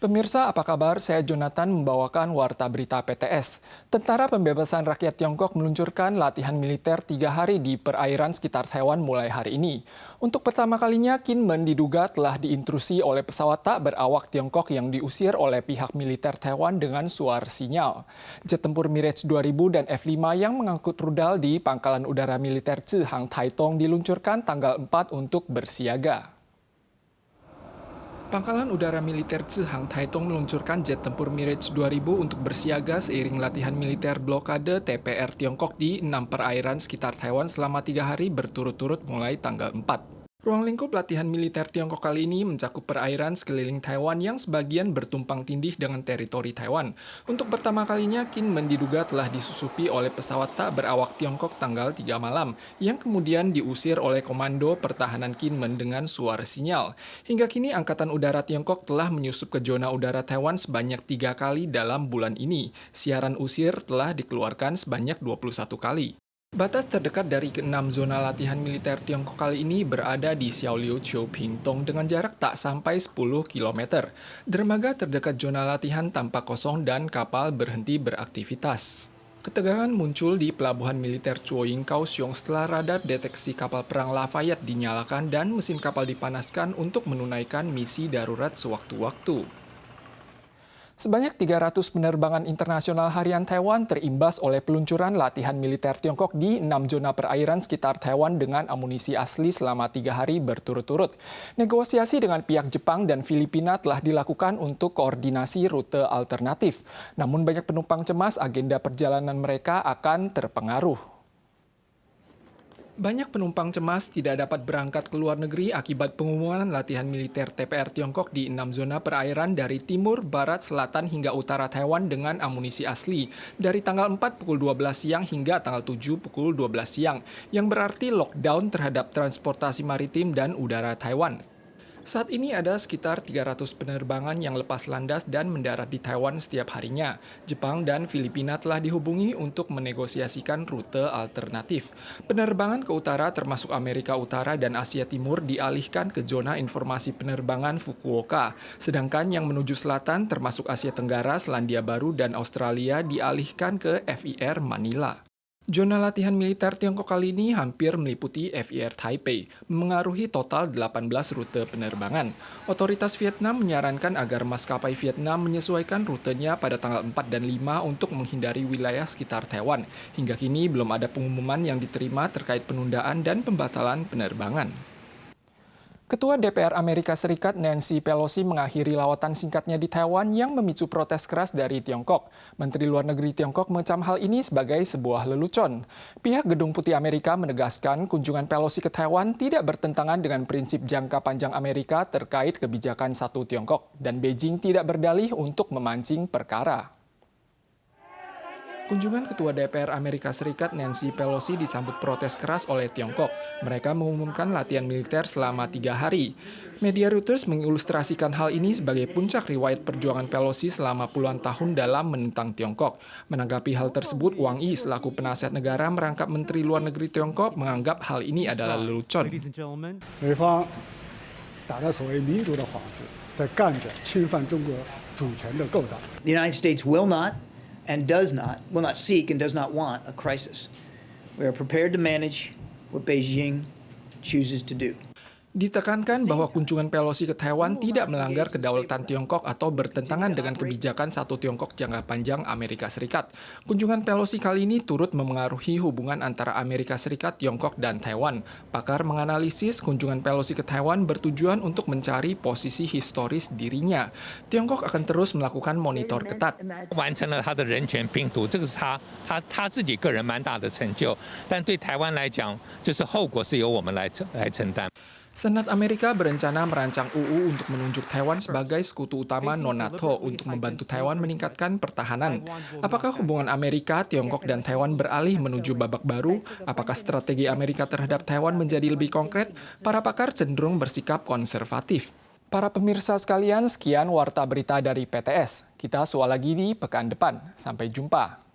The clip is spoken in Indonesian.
Pemirsa, apa kabar? Saya Jonathan membawakan Warta Berita PTS. Tentara Pembebasan Rakyat Tiongkok meluncurkan latihan militer 3 hari di perairan sekitar Taiwan mulai hari ini. Untuk pertama kalinya, Kinmen diduga telah diintrusi oleh pesawat tak berawak Tiongkok yang diusir oleh pihak militer Taiwan dengan suar sinyal. Jet tempur Mirage 2000 dan F-5 yang mengangkut rudal di Pangkalan Udara Militer Zhihang Taitung diluncurkan tanggal 4 untuk bersiaga. Pangkalan Udara Militer Zhihang Taitung meluncurkan jet tempur Mirage 2000 untuk bersiaga seiring latihan militer blokade TPR Tiongkok di 6 perairan sekitar Taiwan selama 3 hari berturut-turut mulai tanggal 4. Ruang lingkup latihan militer Tiongkok kali ini mencakup perairan sekeliling Taiwan yang sebagian bertumpang tindih dengan teritori Taiwan. Untuk pertama kalinya, Kinmen diduga telah disusupi oleh pesawat tak berawak Tiongkok tanggal 3 malam, yang kemudian diusir oleh Komando Pertahanan Kinmen dengan suara sinyal. Hingga kini, Angkatan Udara Tiongkok telah menyusup ke zona udara Taiwan sebanyak 3 kali dalam bulan ini. Siaran usir telah dikeluarkan sebanyak 21 kali. Batas terdekat dari ke-6 zona latihan militer Tiongkok kali ini berada di Xiaoliu Chiu Ping Tong dengan jarak tak sampai 10 km. Dermaga terdekat zona latihan tampak kosong dan kapal berhenti beraktivitas. Ketegangan muncul di pelabuhan militer Chuoying Kaohsiung setelah radar deteksi kapal perang Lafayette dinyalakan dan mesin kapal dipanaskan untuk menunaikan misi darurat sewaktu-waktu. Sebanyak 300 penerbangan internasional harian Taiwan terimbas oleh peluncuran latihan militer Tiongkok di 6 zona perairan sekitar Taiwan dengan amunisi asli selama 3 hari berturut-turut. Negosiasi dengan pihak Jepang dan Filipina telah dilakukan untuk koordinasi rute alternatif. Namun banyak penumpang cemas agenda perjalanan mereka akan terpengaruh. Banyak penumpang cemas tidak dapat berangkat ke luar negeri akibat pengumuman latihan militer TPR Tiongkok di 6 zona perairan dari timur, barat, selatan hingga utara Taiwan dengan amunisi asli dari tanggal 4 pukul 12 siang hingga tanggal 7 pukul 12 siang, yang berarti lockdown terhadap transportasi maritim dan udara Taiwan. Saat ini ada sekitar 300 penerbangan yang lepas landas dan mendarat di Taiwan setiap harinya. Jepang dan Filipina telah dihubungi untuk menegosiasikan rute alternatif. Penerbangan ke utara termasuk Amerika Utara dan Asia Timur dialihkan ke zona informasi penerbangan Fukuoka. Sedangkan yang menuju selatan termasuk Asia Tenggara, Selandia Baru, dan Australia dialihkan ke FIR Manila. Zona latihan militer Tiongkok kali ini hampir meliputi FIR Taipei, memengaruhi total 18 rute penerbangan. Otoritas Vietnam menyarankan agar maskapai Vietnam menyesuaikan rutenya pada tanggal 4 dan 5 untuk menghindari wilayah sekitar Taiwan. Hingga kini belum ada pengumuman yang diterima terkait penundaan dan pembatalan penerbangan. Ketua DPR Amerika Serikat Nancy Pelosi mengakhiri lawatan singkatnya di Taiwan yang memicu protes keras dari Tiongkok. Menteri Luar Negeri Tiongkok mengecam hal ini sebagai sebuah lelucon. Pihak Gedung Putih Amerika menegaskan kunjungan Pelosi ke Taiwan tidak bertentangan dengan prinsip jangka panjang Amerika terkait kebijakan satu Tiongkok, dan Beijing tidak berdalih untuk memancing perkara. Kunjungan Ketua DPR Amerika Serikat Nancy Pelosi disambut protes keras oleh Tiongkok. Mereka mengumumkan latihan militer selama 3 hari. Media Reuters mengilustrasikan hal ini sebagai puncak riwayat perjuangan Pelosi selama puluhan tahun dalam menentang Tiongkok. Menanggapi hal tersebut, Wang Yi selaku penasihat negara merangkap Menteri Luar Negeri Tiongkok menganggap hal ini adalah lelucon. The United States will not seek and does not want a crisis. We are prepared to manage what Beijing chooses to do. Ditekankan bahwa kunjungan Pelosi ke Taiwan tidak melanggar kedaulatan Tiongkok atau bertentangan dengan kebijakan satu Tiongkok jangka panjang Amerika Serikat. Kunjungan Pelosi kali ini turut memengaruhi hubungan antara Amerika Serikat, Tiongkok, dan Taiwan. Pakar menganalisis kunjungan Pelosi ke Taiwan bertujuan untuk mencari posisi historis dirinya. Tiongkok akan terus melakukan monitor ketat. Senat Amerika berencana merancang UU untuk menunjuk Taiwan sebagai sekutu utama non-NATO untuk membantu Taiwan meningkatkan pertahanan. Apakah hubungan Amerika, Tiongkok, dan Taiwan beralih menuju babak baru? Apakah strategi Amerika terhadap Taiwan menjadi lebih konkret? Para pakar cenderung bersikap konservatif. Para pemirsa sekalian, sekian Warta Berita dari PTS. Kita soal lagi di pekan depan. Sampai jumpa.